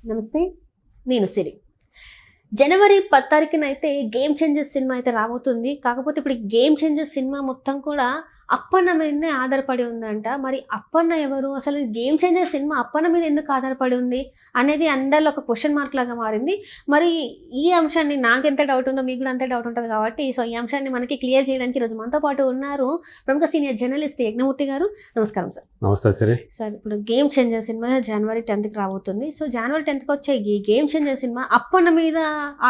నమస్తే. నేను సిరి. జనవరి 10 అయితే 'గేమ్ చేంజర్' సినిమా అయితే రాబోతుంది. కాకపోతే ఇప్పుడు ఈ 'గేమ్ చేంజర్' సినిమా మొత్తం కూడా అప్పన్న మీదనే ఆధారపడి ఉందంట. మరి అప్పన్న ఎవరు? అసలు ఈ 'గేమ్ చేంజర్' సినిమా అప్పన్న మీద ఎందుకు ఆధారపడి ఉంది అనేది అందరిలో ఒక క్వెషన్ మార్క్ లాగా మారింది. మరి ఈ అంశాన్ని నాకెంత డౌట్ ఉందో మీకు కూడా అంతే డౌట్ ఉంటుంది కాబట్టి ఈ అంశాన్ని మనకి క్లియర్ చేయడానికి ఈరోజు మనతో పాటు ఉన్నారు ప్రముఖ సీనియర్ జర్నలిస్ట్ యజ్ఞమూర్తి గారు. నమస్కారం సార్. నమస్తే సిరి. సార్, ఇప్పుడు 'గేమ్ చేంజర్' సినిమా జనవరి 10కి రాబోతుంది. సో జనవరి 10కి వచ్చే ఈ 'గేమ్ చేంజర్' సినిమా అప్పన్న మీద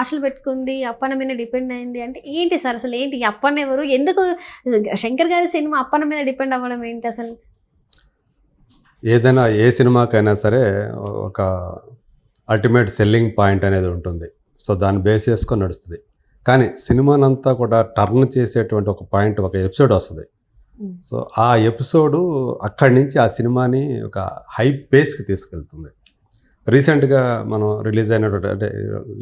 ఆశలు పెట్టుకుంది, అప్పన్న మీద డిపెండ్ అయింది అంటే ఏంటి సార్? అసలు ఏంటి ఈ అప్పన్న ఎవరు? ఎందుకు శంకర్ గారి సినిమా అప్పన్న మీద డిపెండ్ అవ్వడం ఏంటి అసలు? ఏదైనా ఏ సినిమాకైనా సరే ఒక అల్టిమేట్ సెల్లింగ్ పాయింట్ అనేది ఉంటుంది. సో దాన్ని బేస్ చేసుకొని నడుస్తుంది. కానీ సినిమానంతా కూడా టర్న్ చేసేటువంటి ఒక పాయింట్, ఒక ఎపిసోడ్ వస్తుంది. సో ఆ ఎపిసోడు అక్కడి నుంచి ఆ సినిమాని ఒక హై పేస్కి తీసుకెళ్తుంది. రీసెంట్గా మనం రిలీజ్ అయినటువంటి అంటే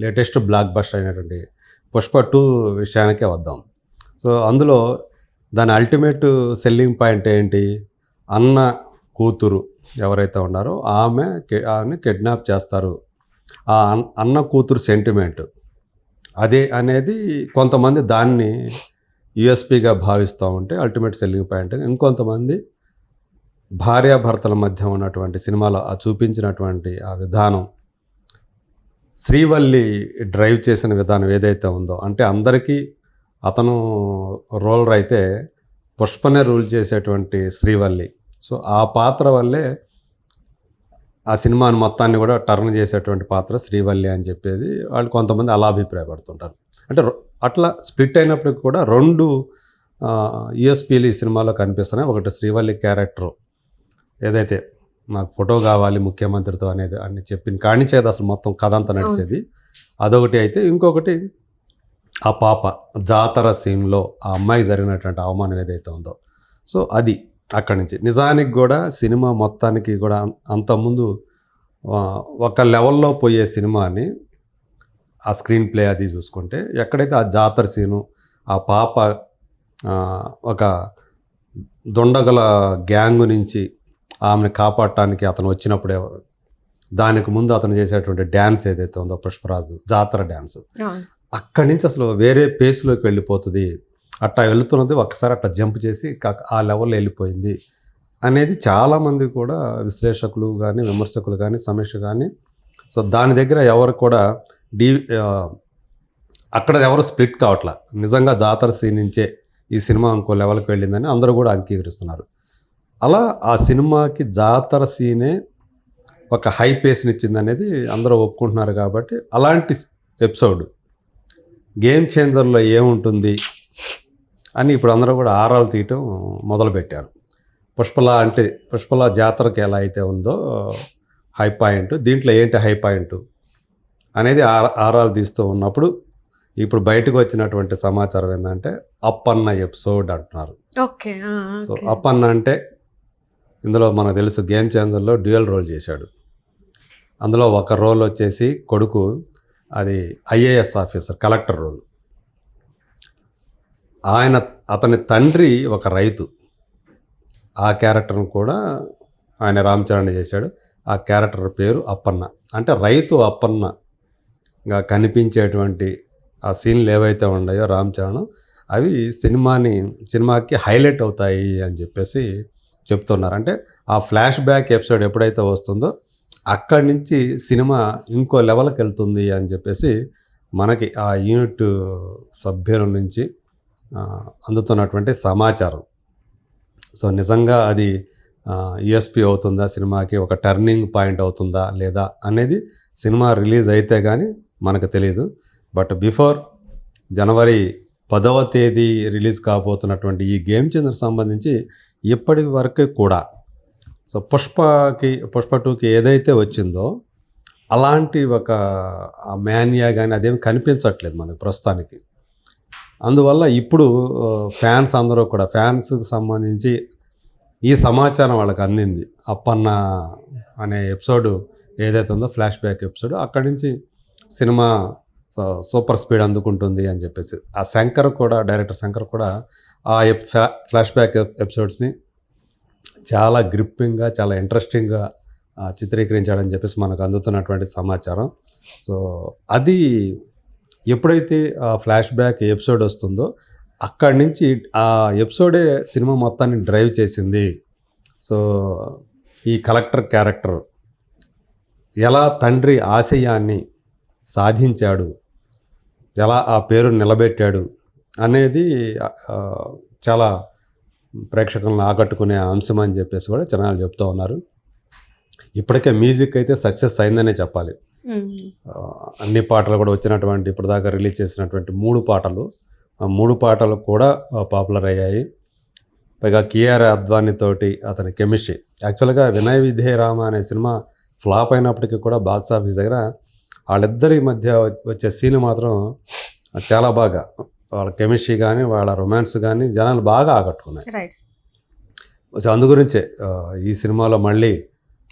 లేటెస్ట్ బ్లాక్ బస్టర్ అయినటువంటి పుష్ప 2 విషయానికే వద్దాం. సో అందులో దాని అల్టిమేట్ సెల్లింగ్ పాయింట్ ఏంటి? అన్న కూతురు ఎవరైతే ఉన్నారో ఆమెని కిడ్నాప్ చేస్తారు. ఆ అన్న కూతురు సెంటిమెంట్ అదే అనేది కొంతమంది దాన్ని యూఎస్పీగా భావిస్తూ ఉంటే అల్టిమేట్ సెల్లింగ్ పాయింట్. ఇంకొంతమంది భార్యాభర్తల మధ్య ఉన్నటువంటి సినిమాలో ఆ చూపించినటువంటి ఆ విధానం, శ్రీవల్లి డ్రైవ్ చేసిన విధానం ఏదైతే ఉందో, అంటే అందరికీ అతను రోలర్ అయితే పుష్పనే రూల్ చేసేటువంటి శ్రీవల్లి. సో ఆ పాత్ర వల్లే ఆ సినిమాని మొత్తాన్ని కూడా టర్న్ చేసేటువంటి పాత్ర శ్రీవల్లి అని చెప్పేది వాళ్ళు కొంతమంది అలా అభిప్రాయపడుతుంటారు. అంటే అట్లా స్ప్లిట్ అయినప్పటికీ కూడా 2 యూఎస్పీలు ఈ సినిమాలో కనిపిస్తున్నాయి. ఒకటి శ్రీవల్లి క్యారెక్టర్ ఏదైతే నాకు ఫోటో కావాలి ముఖ్యమంత్రితో అనేది అని చెప్పిన కాణించేది అసలు మొత్తం కథ అంతా నడిచేది అదొకటి అయితే, ఇంకొకటి ఆ పాప జాతర సీన్లో ఆ అమ్మాయికి జరిగినటువంటి అవమానం ఏదైతే ఉందో, సో అది అక్కడి నుంచి నిజానికి కూడా సినిమా మొత్తానికి కూడా అంతకుముందు ఒక లెవెల్లో పోయే సినిమాని ఆ స్క్రీన్ ప్లే అది చూసుకుంటే ఎక్కడైతే ఆ జాతర సీను, ఆ పాప ఒక దొండగల గ్యాంగ్ నుంచి ఆమెను కాపాడటానికి అతను వచ్చినప్పుడే, దానికి ముందు అతను చేసేటువంటి డ్యాన్స్ ఏదైతే ఉందో పుష్పరాజు జాతర డ్యాన్స్, అక్కడి నుంచి అసలు వేరే పేస్లోకి వెళ్ళిపోతుంది. అట్టా వెళుతున్నది ఒక్కసారి అట్టా జంప్ చేసి ఆ లెవెల్లో వెళ్ళిపోయింది అనేది చాలామంది కూడా విశ్లేషకులు కానీ విమర్శకులు కానీ సమీక్ష కానీ, సో దాని దగ్గర ఎవరు కూడా అక్కడ ఎవరు స్ప్లిట్ కావట్లా. నిజంగా జాతర సీన్ నుంచే ఈ సినిమా ఇంకో లెవెల్కి వెళ్ళిందని అందరూ కూడా అంగీకరిస్తున్నారు. అలా ఆ సినిమాకి జాతర సీనే ఒక హై పేస్ని ఇచ్చింది అనేది అందరూ ఒప్పుకుంటున్నారు. కాబట్టి అలాంటి ఎపిసోడ్ గేమ్ చేంజర్లో ఏముంటుంది అని ఇప్పుడు అందరూ కూడా ఆరాలు తీయటం మొదలుపెట్టారు. పుష్పల జాతరకి ఎలా అయితే ఉందో హై పాయింట్, దీంట్లో ఏంటి హై పాయింట్ అనేది ఆరాలు తీస్తూ ఉన్నప్పుడు ఇప్పుడు బయటకు వచ్చినటువంటి సమాచారం ఏంటంటే అప్పన్న ఎపిసోడ్ అంటున్నారు. సో అప్పన్న అంటే ఇందులో మనకు తెలుసు గేమ్ చేంజర్లో డ్యూయల్ రోల్ చేశాడు. అందులో ఒక రోల్ వచ్చేసి కొడుకు, అది ఐఏఎస్ ఆఫీసర్, కలెక్టర్ రోల్. అతని తండ్రి ఒక రైతు, ఆ క్యారెక్టర్ను కూడా ఆయన రామ్ చరణ్ చేశాడు. ఆ క్యారెక్టర్ పేరు అప్పన్న. అంటే రైతు అప్పన్నగా కనిపించేటువంటి ఆ సీన్లు ఏవైతే ఉన్నాయో రామ్ చరణ్, అవి సినిమాకి హైలైట్ అవుతాయి అని చెప్పేసి చెప్తున్నారు. అంటే ఆ ఫ్లాష్ బ్యాక్ ఎపిసోడ్ ఎప్పుడైతే వస్తుందో అక్కడి నుంచి సినిమా ఇంకో లెవెల్కి వెళ్తుంది అని చెప్పేసి మనకి ఆ యూనిట్ సభ్యుల నుంచి అందుతున్నటువంటి సమాచారం. సో నిజంగా అది యూఎస్పీ అవుతుందా, సినిమాకి ఒక టర్నింగ్ పాయింట్ అవుతుందా లేదా అనేది సినిమా రిలీజ్ అయితే కానీ మనకు తెలియదు. బట్ బిఫోర్ జనవరి 10వ తేదీ రిలీజ్ కాబోతున్నటువంటి ఈ గేమ్ చేంజర్ సంబంధించి ఇప్పటి వరకు కూడా సో పుష్ప 2కి ఏదైతే వచ్చిందో అలాంటి ఒక మ్యానియా కానీ అదేమి కనిపించట్లేదు మనకు ప్రస్తుతానికి. అందువల్ల ఇప్పుడు ఫ్యాన్స్ అందరూ కూడా, ఫ్యాన్స్కి సంబంధించి ఈ సమాచారం వాళ్ళకి అందింది. అప్పన్న అనే ఎపిసోడ్ ఏదైతే ఉందో ఫ్లాష్ బ్యాక్ ఎపిసోడ్, అక్కడి నుంచి సినిమా సూపర్ స్పీడ్ అందుకుంటుంది అని చెప్పేసి ఆ డైరెక్టర్ శంకర్ కూడా ఆ ఫ్లాష్ బ్యాక్ ఎపిసోడ్స్ని చాలా గ్రిప్పింగ్గా, చాలా ఇంట్రెస్టింగ్గా చిత్రీకరించాడని చెప్పేసి మనకు అందుతున్నటువంటి సమాచారం. సో అది ఎప్పుడైతే ఆ ఫ్లాష్ బ్యాక్ ఎపిసోడ్ వస్తుందో అక్కడి నుంచి ఆ ఎపిసోడే సినిమా మొత్తాన్ని డ్రైవ్ చేసింది. సో ఈ కలెక్టర్ క్యారెక్టర్ ఎలా తండ్రి ఆశయాన్ని సాధించాడు, ఎలా ఆ పేరు నిలబెట్టాడు అనేది చాలా ప్రేక్షకులను ఆకట్టుకునే అంశం అని చెప్పేసి కూడా జనాలు చెప్తూ ఉన్నారు. ఇప్పటికే మ్యూజిక్ అయితే సక్సెస్ అయిందనే చెప్పాలి. అన్ని పాటలు కూడా వచ్చినటువంటి ఇప్పటిదాకా రిలీజ్ చేసినటువంటి 3 పాటలు, ఆ 3 పాటలు కూడా పాపులర్ అయ్యాయి. పైగా కియారా అద్వానీ తోటి అతని కెమిస్ట్రీ, యాక్చువల్గా వినయ విధేయ రామ అనే సినిమా ఫ్లాప్ అయినప్పటికీ కూడా బాక్స్ ఆఫీస్ దగ్గర వాళ్ళిద్దరి మధ్య వచ్చే సీన్ మాత్రం చాలా బాగా, వాళ్ళ కెమిస్ట్రీ కానీ వాళ్ళ రొమాన్స్ కానీ జనాలు బాగా ఆకట్టుకున్నాయి. సో అందు గురించే ఈ సినిమాలో మళ్ళీ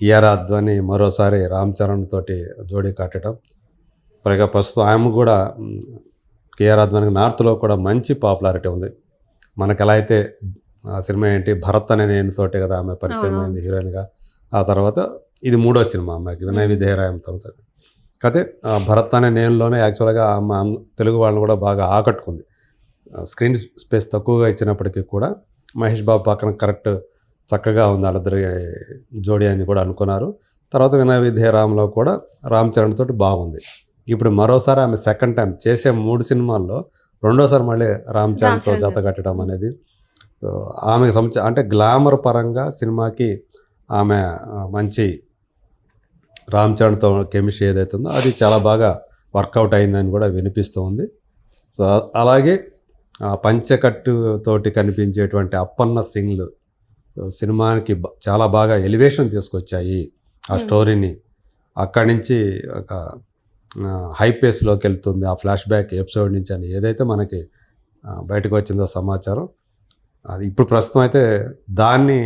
కియారా అద్వానీ మరోసారి రామ్ చరణ్ తోటి జోడీ కట్టడం. పైగా ప్రస్తుతం ఆమె కూడా కియారా అద్వానీకి నార్త్లో కూడా మంచి పాపులారిటీ ఉంది. మనకు ఎలా అయితే ఆ సినిమా ఏంటి భరత్ అనే నేను తోటే కదా ఆమె పరిచయం అయింది హీరోయిన్గా. ఆ తర్వాత ఇది 3వ సినిమా అమ్మాయికి వినయ విధేయరాయం తర్వాత. కాకపోతే భరత్ అనే నేనులోనే యాక్చువల్గా ఆమె తెలుగు వాళ్ళని కూడా బాగా ఆకట్టుకుంది. స్క్రీన్ స్పేస్ తక్కువగా ఇచ్చినప్పటికీ కూడా మహేష్ బాబు పక్కన కరెక్ట్ చక్కగా ఉంది వాళ్ళిద్దరి జోడీ అని కూడా అనుకున్నారు. తర్వాత వినయ విధేయరాంలో కూడా రామ్ చరణ్ తోటి బాగుంది. ఇప్పుడు మరోసారి ఆమె సెకండ్ టైం చేసే 3 సినిమాల్లో రెండోసారి మళ్ళీ రామ్ చరణ్తో జత కట్టడం అనేది ఆమెకు అంటే గ్లామర్ పరంగా సినిమాకి ఆమె మంచి రామ్ చరణ్తో కెమిస్ట్రీ ఏదైతే ఉందో అది చాలా బాగా వర్కౌట్ అయిందని కూడా వినిపిస్తూ ఉంది. సో అలాగే పంచకట్టు తోటి కనిపించేటువంటి అప్పన్న సింగ్లు సినిమాకి చాలా బాగా ఎలివేషన్ తీసుకొచ్చాయి ఆ స్టోరీని. అక్కడి నుంచి ఒక హై పేస్లోకి వెళ్తుంది ఆ ఫ్లాష్ బ్యాక్ ఎపిసోడ్ నుంచి అని ఏదైతే మనకి బయటకు వచ్చిందో సమాచారం. అది ఇప్పుడు ప్రస్తుతం అయితే దాన్ని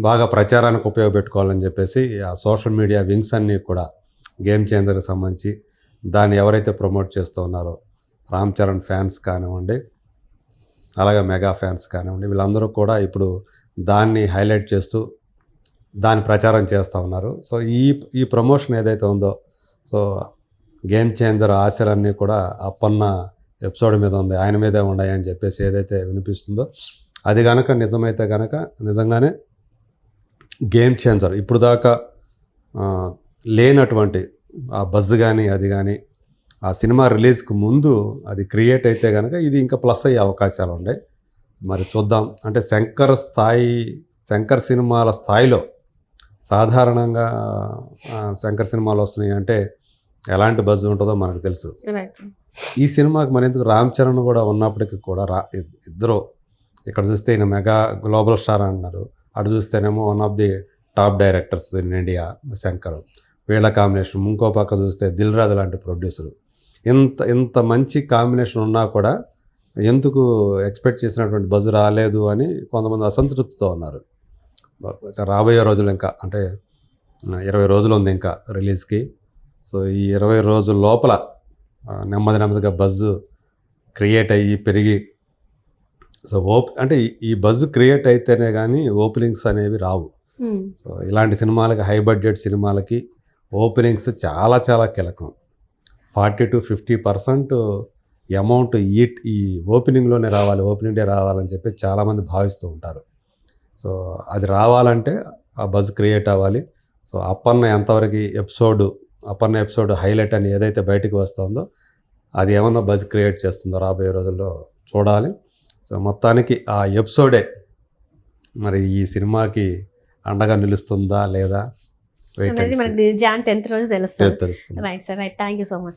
బాగా ప్రచారానికి ఉపయోగపెట్టుకోవాలని చెప్పేసి ఆ సోషల్ మీడియా వింగ్స్ అన్నీ కూడా గేమ్ చేంజర్కి సంబంధించి దాన్ని ఎవరైతే ప్రమోట్ చేస్తూ ఉన్నారో రామ్ చరణ్ ఫ్యాన్స్ కానివ్వండి, అలాగే మెగా ఫ్యాన్స్ కానివ్వండి, వీళ్ళందరూ కూడా ఇప్పుడు దాన్ని హైలైట్ చేస్తూ దాన్ని ప్రచారం చేస్తూ ఉన్నారు. సో ఈ ప్రమోషన్ ఏదైతే ఉందో, సో గేమ్ చేంజర్ ఆశలన్నీ కూడా అప్పన్న ఎపిసోడ్ మీద ఉంది, ఆయన మీదే ఉన్నాయి అని చెప్పేసి ఏదైతే వినిపిస్తుందో అది కనుక నిజమైతే కనుక నిజంగానే గేమ్ చేంజర్ ఇప్పుడు దాకా లేనటువంటి ఆ బజ్ కానీ అది కానీ ఆ సినిమా రిలీజ్కి ముందు అది క్రియేట్ అయితే కనుక ఇది ఇంకా ప్లస్ అయ్యే అవకాశాలు ఉన్నాయి. మరి చూద్దాం. అంటే శంకర్ సినిమాల స్థాయిలో సాధారణంగా శంకర్ సినిమాలు వస్తున్నాయి అంటే ఎలాంటి బజ్ ఉంటుందో మనకు తెలుసు. ఈ సినిమాకి మరి ఎందుకు రామ్ చరణ్ కూడా ఉన్నప్పటికీ కూడా ఇద్దరు ఇక్కడ చూస్తే ఈయన మెగా గ్లోబల్ స్టార్ అంటున్నారు, అటు చూస్తేనేమో one of the top directors in India Shankar, వీళ్ళ కాంబినేషన్. ఇంకో పక్క చూస్తే దిల్ రాజు లాంటి ప్రొడ్యూసరు. ఇంత మంచి కాంబినేషన్ ఉన్నా కూడా ఎందుకు ఎక్స్పెక్ట్ చేసినటువంటి బజ్ రాలేదు అని కొంతమంది అసంతృప్తితో ఉన్నారు. రాబోయే రోజులు ఇంకా అంటే 20 రోజులు ఉంది ఇంకా రిలీజ్కి. సో ఈ 20 రోజుల లోపల నెమ్మదిగా బజ్ క్రియేట్ అయ్యి పెరిగి, సో అంటే ఈ బజ్ క్రియేట్ అయితేనే కానీ ఓపెనింగ్స్ అనేవి రావు. సో ఇలాంటి సినిమాలకి, హై బడ్జెట్ సినిమాలకి ఓపెనింగ్స్ చాలా చాలా కీలకం. 40 to 50% అమౌంట్ ఈ ఓపెనింగ్లోనే రావాలి, ఓపెనింగ్ డే రావాలని చెప్పి చాలామంది భావిస్తూ ఉంటారు. సో అది రావాలంటే ఆ బజ్ క్రియేట్ అవ్వాలి. సో అప్పన్న ఎపిసోడ్ హైలైట్ అని ఏదైతే బయటకు వస్తుందో అది ఏమన్నా బజ్ క్రియేట్ చేస్తుందో రాబోయే రోజుల్లో చూడాలి. సో మొత్తానికి ఆ ఎపిసోడే మరి ఈ సినిమాకి అండగా నిలుస్తుందా లేదా మనకి జాన్ 10th రోజు తెలుస్తుంది. Right sir, right. Thank you so much.